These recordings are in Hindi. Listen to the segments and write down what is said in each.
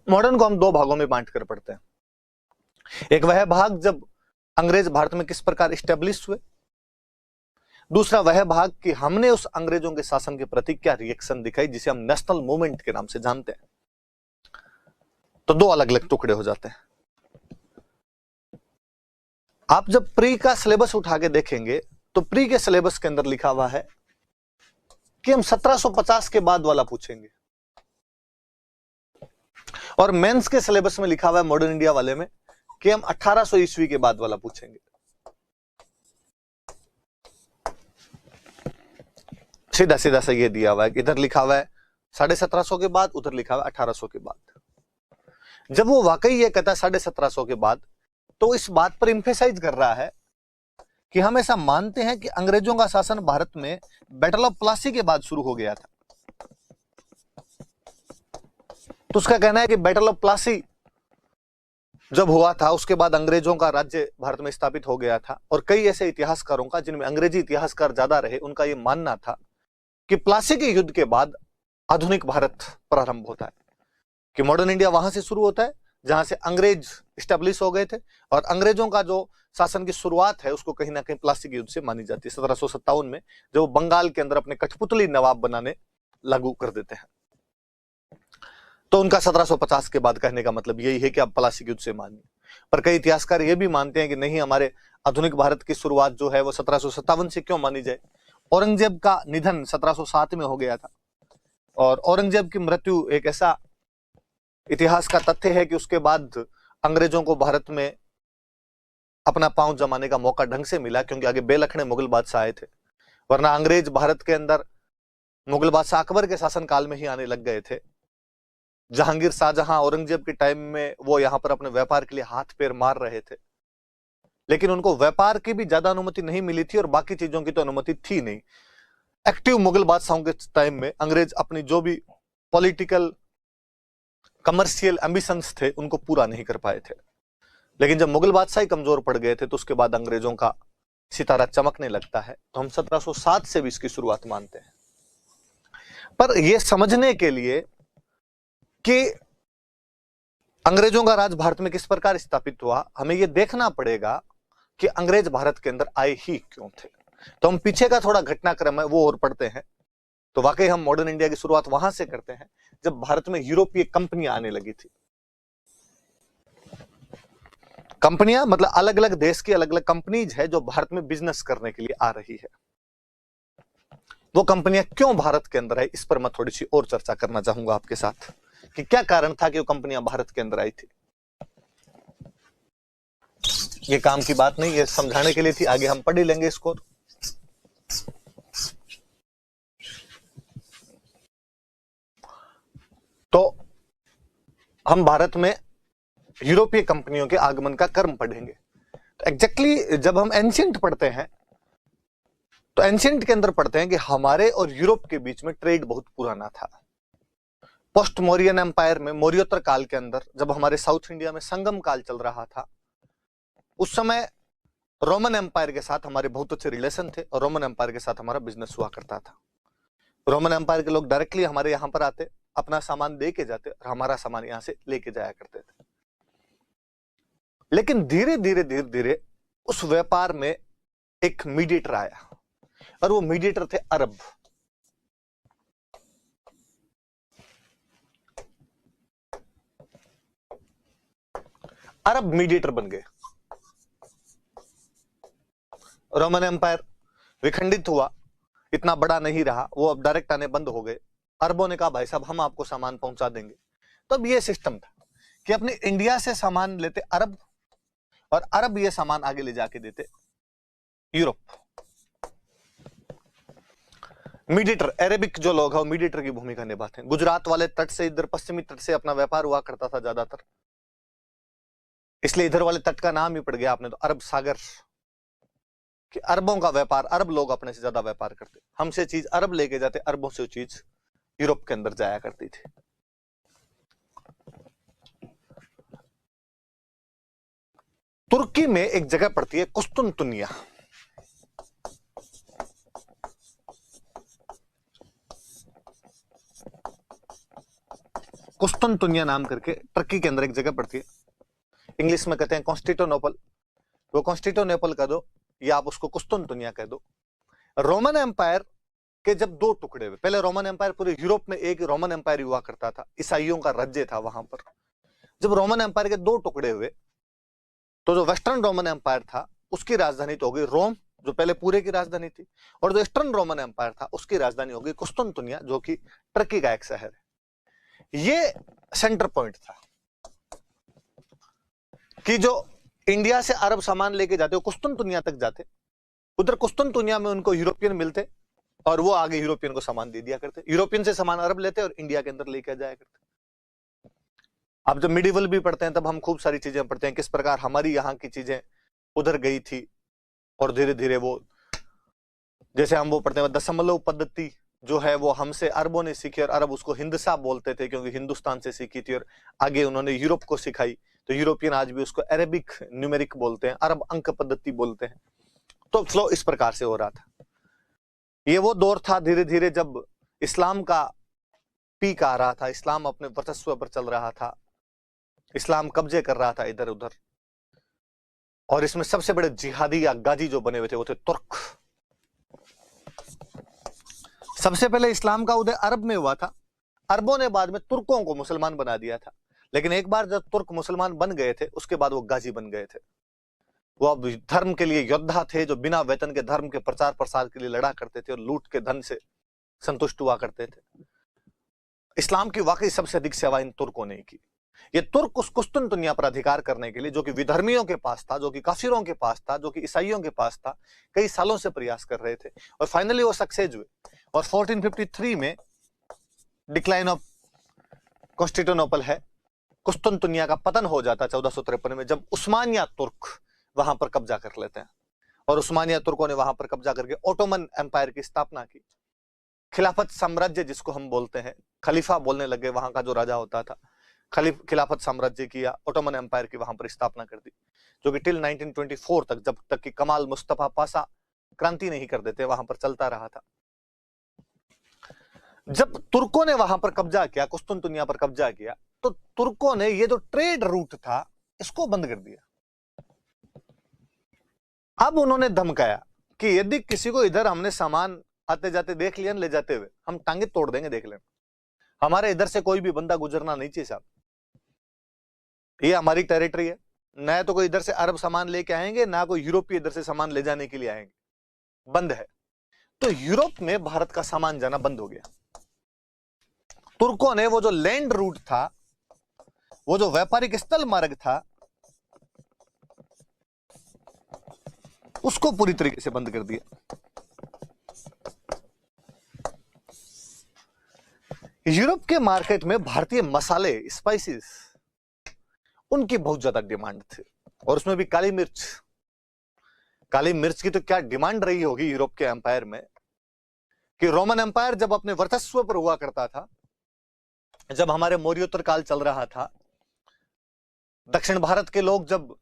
मॉडर्न को हम दो भागों में बांट कर पढ़ते हैं। एक वह भाग जब अंग्रेज भारत में किस प्रकार स्टेब्लिश हुए, दूसरा वह भाग कि हमने उस अंग्रेजों के शासन के प्रति क्या रिएक्शन दिखाई, जिसे हम नेशनल मूवमेंट के नाम से जानते हैं। तो दो अलग अलग टुकड़े हो जाते हैं। आप जब प्री का सिलेबस उठा के देखेंगे तो प्री के सिलेबस के अंदर लिखा हुआ है कि हम 1750 के बाद वाला पूछेंगे, और मेंस के सिलेबस में लिखा हुआ है मॉडर्न इंडिया वाले में कि हम 1800 ईस्वी के बाद वाला पूछेंगे। सीधा सीधा सा ये दिया हुआ है, इधर लिखा हुआ है 1750 के बाद, उधर लिखा हुआ है 1800 के बाद। जब वो वाकई ये कहता है 1750 के बाद, तो इस बात पर इंफेसाइज कर रहा है कि हम ऐसा मानते हैं कि अंग्रेजों का शासन भारत में बैटल ऑफ प्लासी के बाद शुरू हो गया था। तो उसका कहना है कि बैटल ऑफ प्लासी जब हुआ था उसके बाद अंग्रेजों का राज्य भारत में स्थापित हो गया था। और कई ऐसे इतिहासकारों का, जिनमें अंग्रेजी इतिहासकार ज्यादा रहे, उनका यह मानना था कि प्लासी के युद्ध के बाद आधुनिक भारत प्रारंभ होता है, कि मॉडर्न इंडिया वहां से शुरू होता है जहां से अंग्रेज स्टेब्लिश हो गए थे, और अंग्रेजों का जो शासन की शुरुआत है उसको कहीं ना कहीं प्लासी के युद्ध से मानी जाती है 1757 में, जब वो बंगाल के अंदर अपने कठपुतली नवाब बनाने लागू कर देते हैं। तो उनका 1750 के बाद कहने का मतलब यही है कि आप प्लासी के युद्ध से मानिए। पर कई इतिहासकार ये भी मानते हैं कि नहीं, हमारे आधुनिक भारत की शुरुआत जो है वो 1757 से क्यों मानी जाए। औरंगजेब का निधन 1707 में हो गया था, और औरंगजेब की मृत्यु एक ऐसा इतिहास का तथ्य है कि उसके बाद अंग्रेजों को भारत में अपना पांव जमाने का मौका ढंग से मिला, क्योंकि आगे बेलखने मुगल बादशाह आए थे। वरना अंग्रेज भारत के अंदर मुगल बादशाह अकबर के शासनकाल में ही आने लग गए थे। जहांगीर, शाहजहां, औरंगजेब के टाइम में वो यहां पर अपने व्यापार के लिए हाथ पैर मार रहे थे, लेकिन उनको व्यापार की भी ज्यादा अनुमति नहीं मिली थी और बाकी चीजों की तो अनुमति थी नहीं। एक्टिव मुगल बादशाहों के टाइम में अंग्रेज अपनी जो भी पॉलिटिकल कमर्शियल एम्बिशंस थे उनको पूरा नहीं कर पाए थे। लेकिन जब मुगल बादशाह ही कमजोर पड़ गए थे तो उसके बाद अंग्रेजों का सितारा चमकने लगता है। तो हम 1707 से भी इसकी शुरुआत मानते हैं। पर यह समझने के लिए कि अंग्रेजों का राज भारत में किस प्रकार स्थापित हुआ, हमें यह देखना पड़ेगा कि अंग्रेज भारत के अंदर आए ही क्यों थे। तो हम पीछे का थोड़ा घटनाक्रम है वो और पढ़ते हैं। तो वाकई हम मॉडर्न इंडिया की शुरुआत वहां से करते हैं जब भारत में यूरोपीय कंपनियां आने लगी थी। कंपनियां मतलब अलग अलग देश की अलग अलग कंपनीज है जो भारत में बिजनेस करने के लिए आ रही है। वो कंपनियां क्यों भारत के अंदर है, इस पर मैं थोड़ी सी और चर्चा करना चाहूंगा आपके साथ कि क्या कारण था कि वो कंपनियां भारत के अंदर आई थी। ये काम की बात नहीं, ये समझाने के लिए थी, आगे हम पढ़ ही लेंगे इसको। तो हम भारत में यूरोपीय कंपनियों के आगमन का क्रम पढ़ेंगे। तो एग्जैक्टली जब हम एंशिएंट पढ़ते हैं तो एंशिएंट के अंदर पढ़ते हैं कि हमारे और यूरोप के बीच में ट्रेड बहुत पुराना था। पोस्ट मौर्यन एम्पायर में, मौर्योत्तर काल के अंदर, जब हमारे साउथ इंडिया में संगम काल चल रहा था, उस समय रोमन एम्पायर के साथ हमारे बहुत अच्छे रिलेशन थे और रोमन एम्पायर के साथ हमारा बिजनेस हुआ करता था। रोमन एम्पायर के लोग डायरेक्टली हमारे यहां पर आते, अपना सामान दे के जाते और हमारा सामान यहां से लेके जाया करते थे। लेकिन धीरे धीरे धीरे धीरे उस व्यापार में एक मीडिएटर आया, और वो मीडिएटर थे अरब। अरब मीडिएटर बन गए। रोमन एम्पायर विखंडित हुआ, इतना बड़ा नहीं रहा, वो अब डायरेक्ट आने बंद हो गए। अरबों ने कहा भाई साहब हम आपको सामान पहुंचा देंगे। तो अब ये सिस्टम था कि अपने इंडिया से सामान लेते अरब, और अरब ये सामान आगे ले जाके देते यूरोप। मीडिएटर, अरेबिक जो लोग हैं वो मीडिएटर की भूमिका निभाते हैं। गुजरात वाले तट से, इधर पश्चिमी तट से अपना व्यापार हुआ करता था ज्यादातर, इसलिए इधर वाले तट का नाम ही पड़ गया आपने तो अरब सागर, कि अरबों का व्यापार, अरब लोग अपने से ज्यादा व्यापार करते, हमसे चीज अरब लेके जाते, अरबों से चीज यूरोप के अंदर जाया करती थी। तुर्की में एक जगह पड़ती है कुस्तुनतुनिया। कुस्तुनतुनिया नाम करके टर्की के अंदर एक जगह पड़ती है, इंग्लिश में कहते हैं कॉन्स्टेंटिनोपल। वो कॉन्स्टेंटिनोपल कह दो या आप उसको कुस्तुनतुनिया कह दो। रोमन एम्पायर के जब दो टुकड़े हुए, पहले रोमन एम्पायर पूरे यूरोप में एक रोमन एम्पायर हुआ करता था, ईसाइयों का राज्य था वहां पर। जब रोमन एम्पायर के दो टुकड़े हुए तो जो वेस्टर्न रोमन एम्पायर था उसकी राजधानी तो हो गई रोम, जो पहले पूरे की राजधानी थी, और जो ईस्टर्न रोमन एम्पायर था उसकी राजधानी हो गई कुस्तुनतुनिया, जो कि टर्की का एक शहर है। ये सेंटर पॉइंट था कि जो इंडिया से अरब सामान लेके जाते, वो कुस्तुनतुनिया तक जाते, उधर कुस्तुनतुनिया में उनको यूरोपियन मिलते और वो आगे यूरोपियन को सामान दे दिया करते, यूरोपियन से सामान अरब लेते और इंडिया के अंदर लेके जाया करते। अब जब मिडिवल भी पढ़ते हैं तब हम खूब सारी चीजें पढ़ते हैं, किस प्रकार हमारी यहाँ की चीजें उधर गई थी और धीरे धीरे वो, जैसे हम वो पढ़ते हैं दशमलव पद्धति जो है वो हमसे अरबों ने सीखी और अरब उसको हिंदसा बोलते थे क्योंकि हिंदुस्तान से सीखी थी, और आगे उन्होंने यूरोप को सिखाई, तो यूरोपियन आज भी उसको अरेबिक न्यूमेरिक बोलते हैं, अरब अंक पद्धति बोलते हैं। तो फ्लो इस प्रकार से हो रहा था। ये वो दौर था धीरे धीरे जब इस्लाम का पीक आ रहा था, इस्लाम अपने वर्चस्व पर चल रहा था, इस्लाम कब्जे कर रहा था इधर उधर, और इसमें सबसे बड़े जिहादी या गाजी जो बने हुए थे वो थे तुर्क। सबसे पहले इस्लाम का उदय अरब में हुआ था, अरबों ने बाद में तुर्कों को मुसलमान बना दिया था, लेकिन एक बार जब तुर्क मुसलमान बन गए थे उसके बाद वो गाजी बन गए थे। वो अब धर्म के लिए योद्धा थे जो बिना वेतन के धर्म के प्रचार प्रसार के लिए लड़ा करते थे और लूट के धन से संतुष्ट हुआ करते थे। इस्लाम की वाकई सबसे अधिक सेवा इन तुर्कों ने की। ये तुर्क उस कुस्तुनतुनिया पर अधिकार करने के लिए, जो कि विधर्मियों के पास था, जो कि काफिरों के पास था, जो कि ईसाइयों के पास था, कई सालों से प्रयास कर रहे थे और फाइनली वो सक्सेस हुए। और 1453 में डिक्लाइन ऑफ कॉन्स्टेंटिनोपल है, कुस्तुनतुनिया का पतन हो जाता है 1453 में, जब उस्मानिया तुर्क वहां पर कब्जा कर लेते हैं। और उस्मानिया तुर्कों ने वहां पर कब्जा करके ओटोमन एम्पायर की स्थापना की। खिलाफत साम्राज्य जिसको हम बोलते हैं, खलीफा बोलने लगे वहां का जो राजा होता था, खिलाफत साम्राज्य की या ओटोमन एम्पायर की वहां पर स्थापना कर दी, जो कि टिल 1924 तक, जब तक कि कमाल मुस्तफा पाशा क्रांति नहीं कर देते, वहां पर चलता रहा था। जब तुर्कों ने वहां पर कब्जा किया, कुस्तुनतुनिया पर कब्जा किया, तो तुर्कों ने ये जो ट्रेड रूट था इसको बंद कर दिया। अब उन्होंने धमकाया कि यदि किसी को इधर हमने सामान आते जाते देख लिया, ले जाते हुए, हम टांगे तोड़ देंगे, देख लेना, हमारे इधर से कोई भी बंदा गुजरना नहीं चाहिए साहब, ये हमारी टेरिटरी है, न तो कोई इधर से अरब सामान लेके आएंगे, ना कोई यूरोपीय इधर से सामान ले जाने के लिए आएंगे, बंद है। तो यूरोप में भारत का सामान जाना बंद हो गया। तुर्कों ने वो जो लैंड रूट था, वो जो व्यापारिक स्थल मार्ग था, उसको पूरी तरीके से बंद कर दिया। यूरोप के मार्केट में भारतीय मसाले, स्पाइसेस, उनकी बहुत ज्यादा डिमांड थी, और उसमें भी काली मिर्च। काली मिर्च की तो क्या डिमांड रही होगी यूरोप के एम्पायर में, कि रोमन एम्पायर जब अपने वर्चस्व पर हुआ करता था, जब हमारे मौर्योत्तर काल चल रहा था, दक्षिण भारत के लोग जब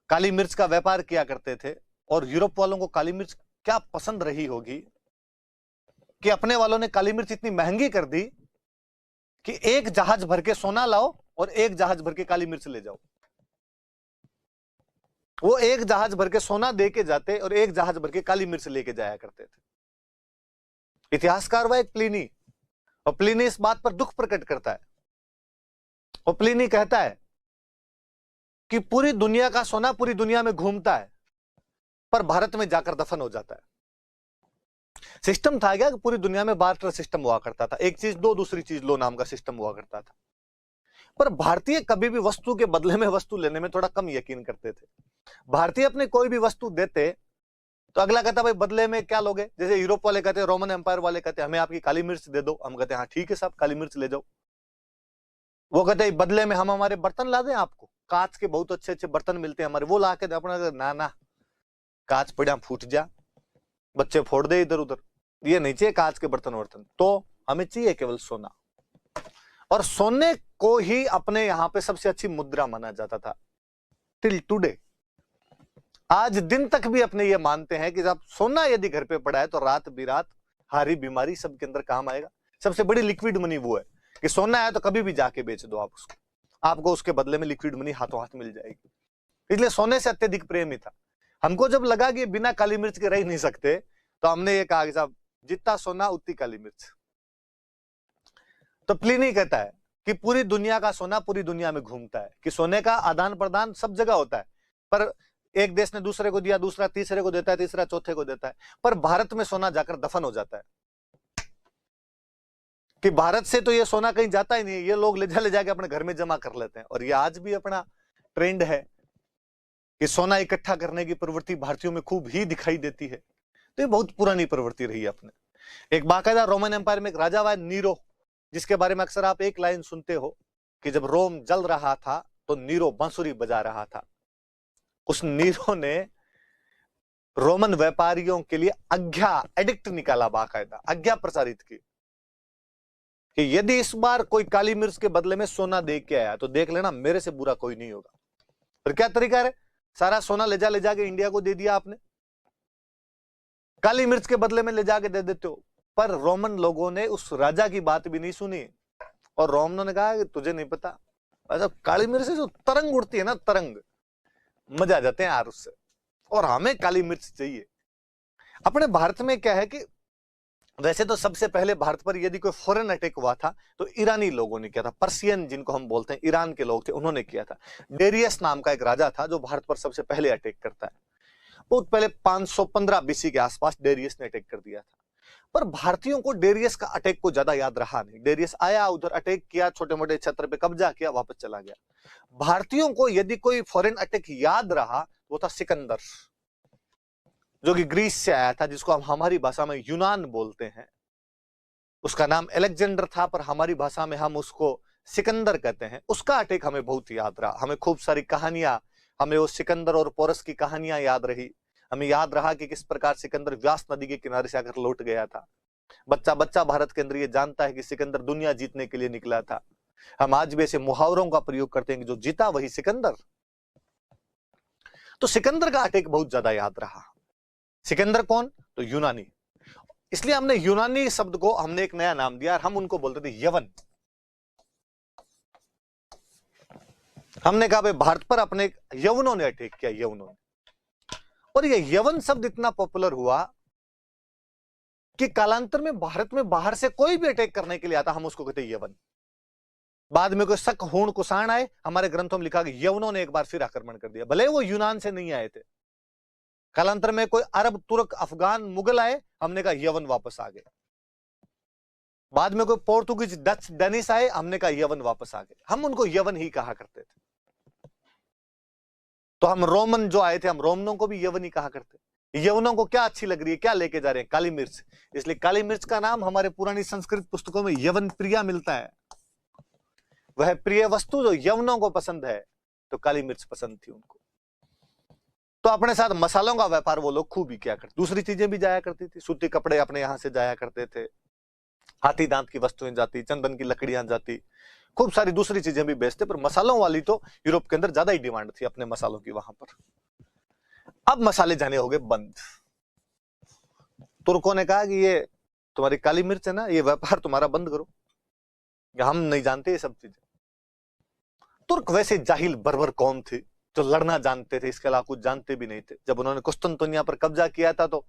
काली मिर्च का व्यापार किया करते थे, और यूरोप वालों को काली मिर्च क्या पसंद रही होगी कि अपने वालों ने काली मिर्च इतनी महंगी कर दी कि एक जहाज भर के सोना लाओ और एक जहाज भर के काली मिर्च ले जाओ। वो एक जहाज भर के सोना दे के जाते और एक जहाज भर के काली मिर्च लेके जाया करते थे। इतिहासकार वह एक प्लिनी, और प्लिनी इस बात पर दुख प्रकट करता है, और प्लिनी कहता है कि पूरी दुनिया का सोना पूरी दुनिया में घूमता है पर भारत में जाकर दफन हो जाता है। सिस्टम था क्या कि पूरी दुनिया में बार्टर सिस्टम हुआ करता था, एक चीज दो दूसरी चीज लो नाम का सिस्टम हुआ करता था, पर भारतीय कभी भी वस्तु के बदले में वस्तु लेने में थोड़ा कम यकीन करते थे। भारतीय अपने कोई भी वस्तु देते तो अगला कहता भाई बदले में क्या लोगे, जैसे यूरोप वाले कहते, रोमन एम्पायर वाले कहते हमें आपकी काली मिर्च दे दो, हम कहते हाँ ठीक है साहब काली मिर्च ले जाओ। वो कहते बदले में हम हमारे बर्तन ला दें आपको, कांच के बहुत अच्छे अच्छे बर्तन मिलते हैं हमारे, वो ला के अपना, ना ना कांच पड़ा फूट जा, बच्चे फोड़ दे इधर उधर, ये नहीं चाहिए कांच के बर्तन वर्तन, तो हमें चाहिए केवल सोना। और सोने को ही अपने यहां पे सबसे अच्छी मुद्रा माना जाता था टिल टुडे। आज दिन तक भी अपने ये मानते हैं कि जब सोना यदि घर पे पड़ा है तो रात बिरात हारी बीमारी सबके अंदर काम आएगा। सबसे बड़ी लिक्विड मनी वो है कि सोना है तो कभी भी जाके बेच दो आप उसको, आपको उसके बदले में लिक्विड मनी हाथों हाथ मिल जाएगी। इसलिए सोने से अत्यधिक प्रेम ही था। हमको जब लगा कि बिना काली मिर्च के रह नहीं सकते, तो हमने ये कहा कि साहब जितना सोना उतनी काली मिर्च। तो प्लिनी कहता है कि पूरी दुनिया का सोना पूरी दुनिया में घूमता है, कि सोने का आदान प्रदान सब जगह होता है, पर एक देश ने दूसरे को दिया, दूसरा तीसरे को देता है, तीसरा चौथे को देता है, पर भारत में सोना जाकर दफन हो जाता है, कि भारत से तो ये सोना कहीं जाता ही नहीं, ये लोग ले जाके अपने घर में जमा कर लेते हैं। और ये आज भी अपना ट्रेंड है कि सोना इकट्ठा करने की प्रवृत्ति भारतीयों में खूब ही दिखाई देती है। तो ये बहुत पुरानी प्रवृत्ति रही है अपने। एक बाकायदा रोमन एम्पायर में एक राजा हुआ नीरो, जिसके बारे में अक्सर आप एक लाइन सुनते हो कि जब रोम जल रहा था तो नीरो बांसुरी बजा रहा था। उस नीरो ने रोमन व्यापारियों के लिए आज्ञा, एडिक्ट निकाला, बाकायदा आज्ञा प्रचारित की कि यदि इस बार कोई काली मिर्च के बदले में सोना दे के आया तो देख लेना मेरे से बुरा कोई नहीं होगा। और क्या तरीका है, सारा सोना ले जाके इंडिया को दे दिया आपने, काली मिर्च के बदले में ले जाके दे देते हो। पर रोमन लोगों ने उस राजा की बात भी नहीं सुनी, और रोमनों ने कहा कि तुझे नहीं पता, ऐसा काली मिर्च से जो तरंग उड़ती है ना, तरंग, मजा आ जाते हैं यार उससे, और हमें काली मिर्च चाहिए। अपने भारत में क्या है कि वैसे तो सबसे पहले भारत पर यदि कोई फॉरेन अटैक हुआ था तो ईरानी लोगों ने किया था, पर्सियन जिनको हम बोलते हैं, ईरान के लोग थे, उन्होंने किया था। डेरियस नाम का एक राजा था जो भारत पर सबसे पहले अटैक करता है। बहुत पहले 515 बीसी के आसपास डेरियस ने अटैक कर दिया था। पर भारतीयों को डेरियस का अटैक को ज्यादा याद रहा नहीं। डेरियस आया, उधर अटैक किया, छोटे मोटे क्षेत्र पे कब्जा किया, वापस चला गया। भारतीयों को यदि कोई फॉरेन अटैक याद रहा वो था सिकंदर, जो कि ग्रीस से आया था, जिसको हम हमारी भाषा में यूनान बोलते हैं। उसका नाम अलेक्जेंडर था, पर हमारी भाषा में हम उसको सिकंदर कहते हैं। उसका अटैक हमें बहुत याद रहा। हमें खूब सारी कहानियां, हमें वो सिकंदर और पोरस की कहानियां याद रही। हमें याद रहा कि किस प्रकार सिकंदर व्यास नदी के किनारे से आकर लौट गया था। बच्चा बच्चा भारत के अंदर ये जानता है कि सिकंदर दुनिया जीतने के लिए निकला था। हम आज भी ऐसे मुहावरों का प्रयोग करते हैं कि जो जीता वही सिकंदर। तो सिकंदर का अटैक बहुत ज्यादा याद रहा। सिकंदर कौन? तो यूनानी। इसलिए हमने यूनानी शब्द को हमने एक नया नाम दिया, और हम उनको बोलते थे यवन। हमने कहा भाई भारत पर अपने यवनों ने अटैक किया, यवनों ने। और ये यवन शब्द इतना पॉपुलर हुआ कि कालांतर में भारत में बाहर से कोई भी अटैक करने के लिए आता, हम उसको कहते यवन। बाद में कोई शक, हूण, कुषाण आए, हमारे ग्रंथों में लिखा कि यवनों ने एक बार फिर आक्रमण कर दिया, भले वो यूनान से नहीं आए थे। कालांतर में कोई अरब, तुर्क, अफगान, मुगल आए, हमने कहा यवन वापस आ गए। बाद में कोई पोर्तुगीज, डच, डेनिश आए, हमने कहा यवन वापस आ गए। हम उनको यवन ही कहा करते थे। तो हम रोमन जो आए थे, हम रोमनों को भी यवन ही कहा करते। यवनों को क्या अच्छी लग रही है, क्या लेके जा रहे हैं? काली मिर्च। इसलिए काली मिर्च का नाम हमारे पुरानी संस्कृत पुस्तकों में यवन प्रिया मिलता है। वह प्रिय वस्तु जो यवनों को पसंद है, तो काली मिर्च पसंद थी उनको। तो अपने साथ मसालों का व्यापार वो लोग खूब ही किया करते। दूसरी चीजें भी जाया करती थी, सूती कपड़े अपने यहां से जाया करते थे, हाथी दांत की वस्तुएं जाती, चंदन की लकड़ियां जाती, खूब सारी दूसरी चीजें भी बेचते। पर मसालों वाली तो यूरोप के अंदर ज्यादा ही डिमांड थी अपने मसालों की वहां पर। अब मसाले जाने हो गए बंद। तुर्कों ने कहा कि ये तुम्हारी काली मिर्च है ना, ये व्यापार तुम्हारा बंद करो, हम नहीं जानते ये सब चीजें। तुर्क वैसे जाहिल बर्बर कौम थी जो लड़ना जानते थे, इसके अलावा कुछ जानते भी नहीं थे। जब उन्होंने कुस्तुनतुनिया पर कब्जा किया था तो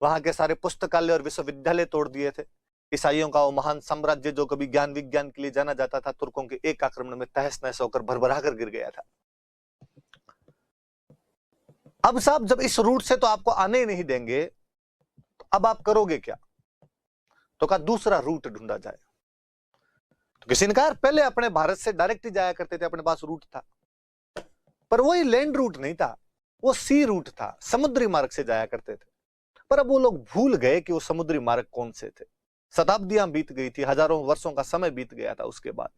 वहां के सारे पुस्तकालय और विश्वविद्यालय तोड़ दिए थे। ईसाइयों का वो महान साम्राज्य जो कभी ज्ञान विज्ञान के लिए जाना जाता था, तुर्कों के एक आक्रमण में तहस नहस होकर भरभरा कर गिर गया था। अब साहब जब इस रूट से तो आपको आने ही नहीं देंगे, तो अब आप करोगे क्या? तो कहा दूसरा रूट ढूंढा जाए। तो किसी ने कहा पहले अपने भारत से डायरेक्ट ही जाया करते थे, अपने पास रूट था, पर वही लैंड रूट नहीं था, वो सी रूट था, समुद्री मार्ग से जाया करते थे। पर अब वो लोग भूल गए कि वो समुद्री मार्ग कौन से थे। शताब्दियां बीत गई थी, हजारों वर्षों का समय बीत गया था उसके बाद।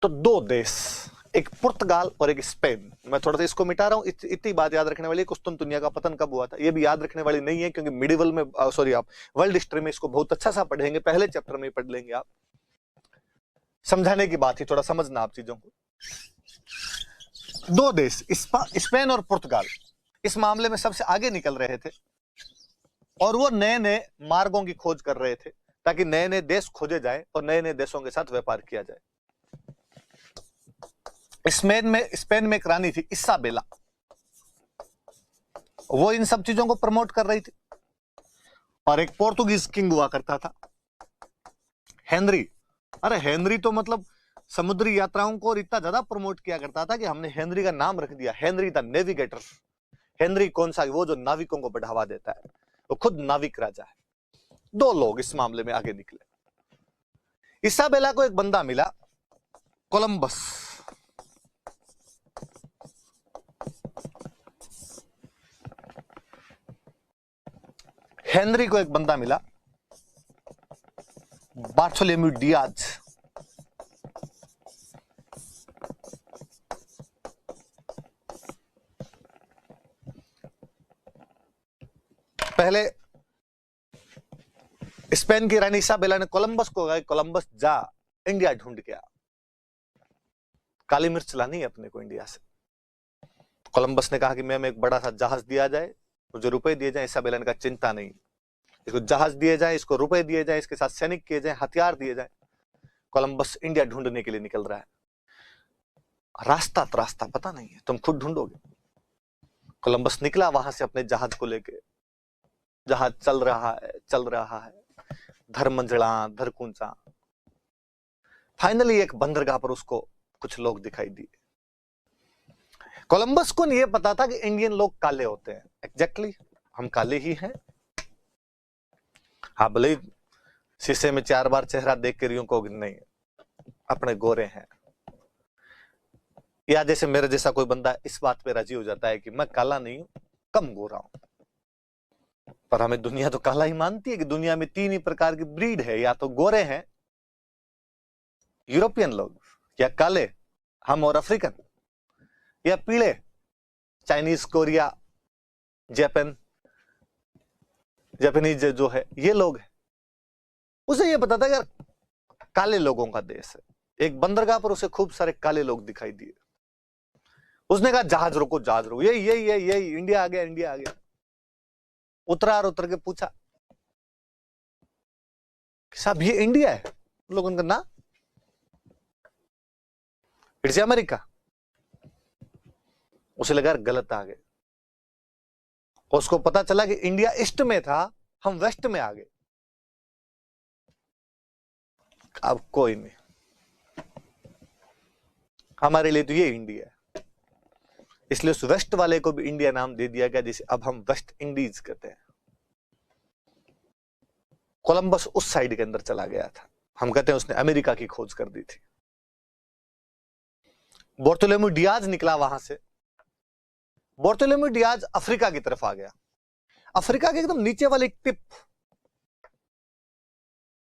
तो दो देश, एक पुर्तगाल और एक स्पेन। मैं थोड़ा सा इसको मिटा रहा हूं, इतनी बात याद रखने वाली। कुस्तुनतुनिया का पतन कब हुआ था ये भी याद रखने वाली नहीं है, क्योंकि मिडिवल में, सॉरी, आप वर्ल्ड हिस्ट्री में इसको बहुत अच्छा सा पढ़ेंगे, पहले चैप्टर में पढ़ लेंगे आप। समझाने की बात ही, थोड़ा समझना आप चीजों को। दो देश, स्पेन और पुर्तगाल, इस मामले में सबसे आगे निकल रहे थे, और वो नए नए मार्गों की खोज कर रहे थे ताकि नए नए देश खोजे जाए और नए नए देशों के साथ व्यापार किया जाए। स्पेन में एक रानी थी इसाबेला, वो इन सब चीजों को प्रमोट कर रही थी। और एक पोर्तुगीज किंग हुआ करता था हेनरी। अरे हेनरी तो मतलब समुद्री यात्राओं को इतना ज्यादा प्रमोट किया करता था कि हमने हेनरी का नाम रख दिया हेनरी द नेविगेटर। हेनरी कौन सा? वो जो नाविकों को बढ़ावा देता है, वो खुद नाविक राजा है। दो लोग इस मामले में आगे निकले। इसाबेला को एक बंदा मिला, कोलंबस। हेनरी को एक बंदा मिला, बार्थोलोम्यू डियाज। पहले स्पेन की रानी इसाबेला ने कोलंबस को कहा, कोलंबस जा इंडिया ढूंढ के आ, काली मिर्च लानी है अपने को इंडिया से। कोलंबस ने कहा कि मैं एक बड़ा सा जहाज दिया जाए, मुझे रुपए दिए जाए। इसाबेला ने कहा चिंता नहीं, इसको जहाज दिए जाए, इसको रुपए दिए जाए, इसके साथ सैनिक किए जाए, हथियार दिए जाए। कोलंबस इंडिया ढूंढने के लिए निकल रहा है। रास्ता त्रास्ता पता नहीं है, तुम खुद ढूंढोगे। कोलंबस निकला वहां से अपने जहाज को लेके। जहाज चल रहा है, धर मंझला धर कूंचा। फाइनली एक बंदरगाह पर उसको कुछ लोग दिखाई दिए। कोलंबस को नहीं पता था कि इंडियन लोग काले होते हैं। एग्जैक्टली हम काले ही हैं। हाँ भले शीशे में 4 बार चेहरा देख कर यूं को नहीं अपने गोरे हैं, या जैसे मेरे जैसा कोई बंदा इस बात पे राजी हो जाता है कि मैं काला नहीं हूं, कम गोरा हूं। पर हमें दुनिया तो काला ही मानती है कि दुनिया में 3 ही प्रकार की ब्रीड है, या तो गोरे हैं यूरोपियन लोग, या काले हम और अफ्रीकन, या पीले चाइनीज, कोरिया, जापानीज जो है ये लोग हैं। उसे ये पता था यार काले लोगों का देश है। एक बंदरगाह पर उसे खूब सारे काले लोग दिखाई दिए। उसने कहा जहाज रोको, यही इंडिया आ गया। उतरा और उतर के पूछा साहब ये इंडिया है? लोगों का ना, इट्स अमेरिका। उसे लगा गलत आ गए। उसको पता चला कि इंडिया ईस्ट में था, हम वेस्ट में आ गए। अब कोई नहीं, हमारे लिए तो ये इंडिया है। इसलिए उस वेस्ट वाले को भी इंडिया नाम दे दिया गया, जिसे अब हम वेस्ट इंडीज कहते हैं। कोलंबस उस साइड के अंदर चला गया था। हम कहते हैं उसने अमेरिका की खोज कर दी थी। बार्थोलोम्यू डियाज निकला वहां से। बार्थोलोम्यू डियाज अफ्रीका की तरफ आ गया। अफ्रीका के एकदम नीचे वाली टिप,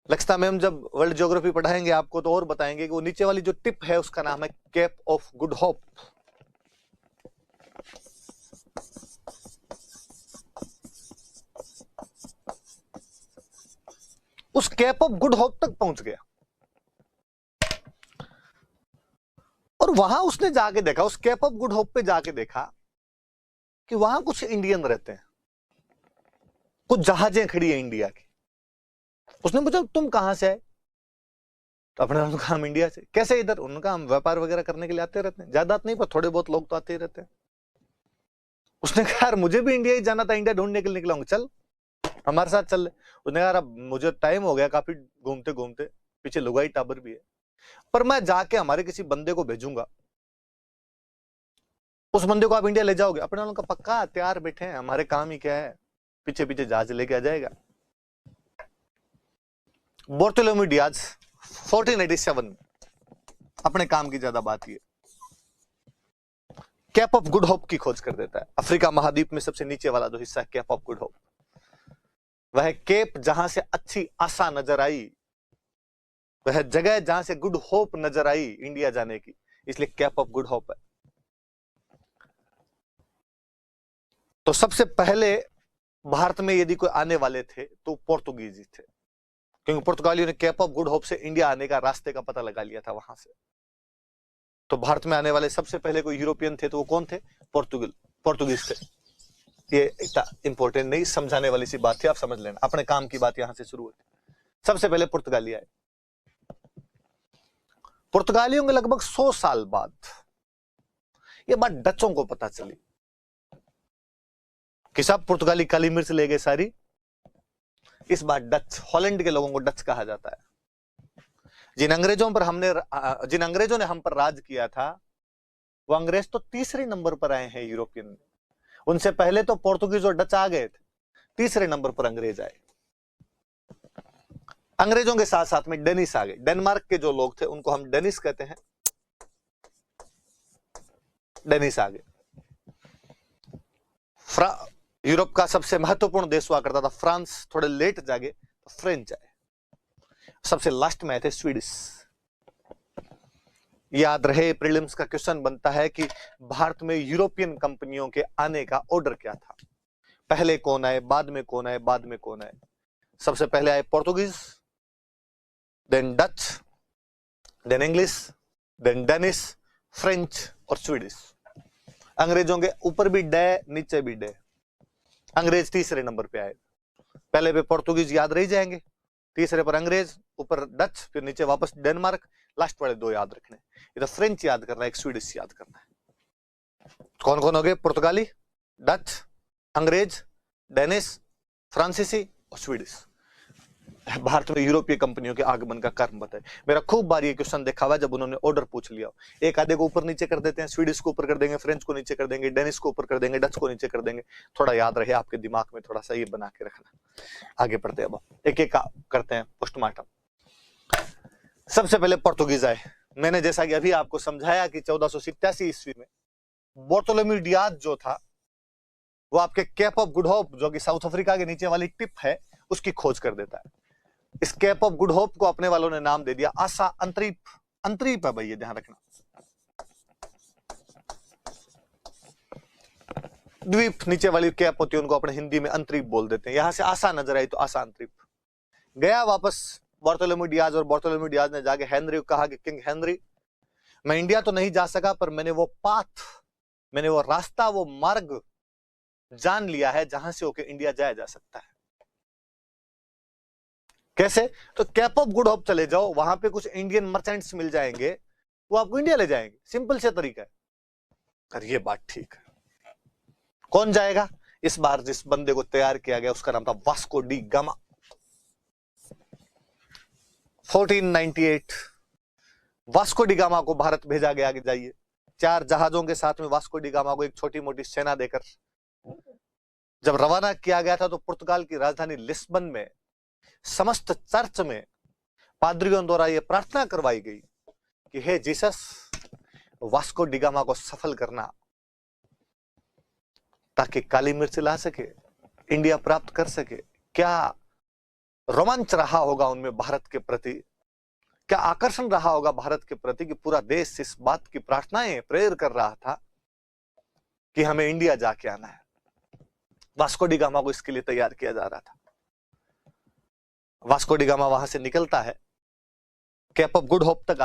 लक्षता में हम जब वर्ल्ड ज्योग्राफी पढ़ाएंगे आपको तो और बताएंगे कि वो नीचे वाली जो टिप है उसका नाम है केप ऑफ गुड होप। उस केप ऑफ गुड होप तक पहुंच गया और वहां उसने जाके देखा, उस केप ऑफ गुड होप पे जाके देखा कि वहां कुछ इंडियन रहते हैं, कुछ जहाजें खड़ी है इंडिया की। उसने पूछा तुम कहां से आए? तो अपने नाम कहा हम इंडिया से। कैसे इधर? उनका हम व्यापार वगैरह करने के लिए आते रहते हैं, ज्यादा नहीं पर थोड़े बहुत लोग तो आते ही रहते हैं। उसने कहा यार मुझे भी इंडिया ही जाना था, इंडिया ढूंढने के लिए निकला हूं, चल हमारे साथ चल। उसने कहा अब मुझे टाइम हो गया काफी घूमते घूमते, पीछे लुगाई टाबर भी है, पर मैं जाके हमारे किसी बंदे को भेजूंगा, उस बंदे को आप इंडिया ले जाओगे? अपने वालों का पक्का तैयार बैठे हैं, हमारे काम ही क्या है, पीछे पीछे जहाज लेके आ जाएगा। बार्थोलोम्यू डियाज 1487 में अपने काम की ज्यादा बात है, कैप ऑफ गुड होप की खोज कर देता है। अफ्रीका महाद्वीप में सबसे नीचे वाला जो हिस्सा है कैप ऑफ गुड होप, वह केप जहां से अच्छी आशा नजर आई, वह जगह जहां से गुड होप नजर आई इंडिया जाने की, इसलिए कैप ऑफ गुड होप है। तो सबसे पहले भारत में यदि कोई आने वाले थे तो पोर्तुगीज ही थे, क्योंकि पुर्तगालियों ने कैप ऑफ गुड होप से इंडिया आने का रास्ते का पता लगा लिया था वहां से। तो भारत में आने वाले सबसे पहले कोई यूरोपियन थे तो वो कौन थे? पोर्तुगीज थे। ये इतना इंपॉर्टेंट नहीं, समझाने वाली सी बात थी, आप समझ लेना। अपने काम की बात यहां से शुरू होती। सबसे पहले पुर्तगाली आए। पुर्तगालियों के लगभग 100 साल बाद यह बात डचों को पता चली कि सब पुर्तगाली काली मिर्च ले गए सारी। इस बार डच, हॉलैंड के लोगों को डच कहा जाता है। जिन अंग्रेजों ने हम पर राज किया था, वो अंग्रेज तो तीसरे नंबर पर आए हैं यूरोपियन में। उनसे पहले तो पोर्तुगीज और डच आ गए थे, तीसरे नंबर पर अंग्रेज आए। अंग्रेजों के साथ साथ में डेनिस आ गए। डेनमार्क के जो लोग थे उनको हम डेनिस कहते हैं, डेनिस आ गए। यूरोप का सबसे महत्वपूर्ण देश हुआ करता था फ्रांस, थोड़े लेट जागे तो फ्रेंच आए। सबसे लास्ट में आए थे स्वीडिश। याद रहे, प्रीलिम्स का क्वेश्चन बनता है कि भारत में यूरोपियन कंपनियों के आने का ऑर्डर क्या था, पहले कौन आए, बाद में कौन आए, बाद में कौन आए। सबसे पहले आए Portuguese, then Dutch, then English, then Danish, French और स्वीडिश। अंग्रेजों के ऊपर भी डे, नीचे भी डे। अंग्रेज तीसरे नंबर पे आए। पहले पे पोर्तुगीज याद रह जाएंगे, तीसरे पर अंग्रेज, ऊपर डच, फिर नीचे वापस डेनमार्क, लास्ट वाले दो याद रखने। इधर फ्रेंच याद करना है, एक स्वीडिश याद करना है। कौन कौन हो गए? पुर्तगाली, डच, अंग्रेज, डेनिस, फ्रांसीसी और स्वीडिश। भारत में यूरोपीय कंपनियों के आगमन का कारण बताए। मेरा खूब बार ये क्वेश्चन देखा हुआ जब उन्होंने ऑर्डर पूछ लिया, एक आधे को ऊपर नीचे कर देते हैं, स्वीडिश को ऊपर कर देंगे, फ्रेंच को नीचे कर देंगे, डेनिस को ऊपर कर देंगे, डच को नीचे कर देंगे। थोड़ा याद रहे आपके दिमाग में, थोड़ा सा ये बना के रखना। आगे बढ़ते हैं, अब एक एक करते हैं पोस्टमार्टम। सबसे पहले पोर्तुगीज आए। मैंने जैसा कि अभी आपको समझाया कि 1487 ईस्वी में बार्थोलोम्यू डियाज जो था, वो आपके केप ऑफ गुड होप, जो कि साउथ अफ्रीका के नीचे वाली टिप है, उसकी खोज कर देता है। इस केप ऑफ गुड होप को अपने वालों ने नाम दे दिया आसा अंतरीप। अंतरीप है भाई, ये ध्यान रखना। द्वीप नीचे वाली कैप होती है, उनको अपने हिंदी में अंतरीप बोल देते हैं। यहां से आसा नजर आई तो आसा अंतरीप। गया वापस बार्थोलोम्यू डियाज, और बार्थोलोम्यू डियाज ने जाके हेनरी को कहा कि किंग हेनरी, मैं इंडिया तो नहीं जा सका, पर मैंने वो पाथ, मैंने वो रास्ता, वो मार्ग जान लिया है जहां से होके इंडिया जाया जा सकता है। कैसे? तो कैप ऑफ गुड होप चले जाओ, वहां पे कुछ इंडियन मर्चेंट्स मिल जाएंगे, वो आपको इंडिया ले जाएंगे। सिंपल से तरीका है। कर ये बात ठीक है। कौन जाएगा? इस बार जिस बंदे को तैयार किया गया उसका नाम था Vasco D gamma. 1498 Vasco D gamma को भारत भेजा गया कि जाइए। 4 जहाजों के साथ में वास्को डी गामा को एक छोटी मोटी सेना देकर जब रवाना किया गया था, तो पुर्तगाल की राजधानी लिस्बन में समस्त चर्च में पादरियों द्वारा यह प्रार्थना करवाई गई कि हे जीसस, वास्को डी गामा को सफल करना, ताकि काली मिर्च ला सके, इंडिया प्राप्त कर सके। क्या रोमांच रहा होगा उनमें भारत के प्रति, क्या आकर्षण रहा होगा भारत के प्रति कि पूरा देश इस बात की प्रार्थनाएं, प्रेयर कर रहा था कि हमें इंडिया जाके आना है। वास्को डी गामा को इसके लिए तैयार किया जा रहा था। वास्को डी गामा वहां से निकलता है, केप ऑफ गुड होप तक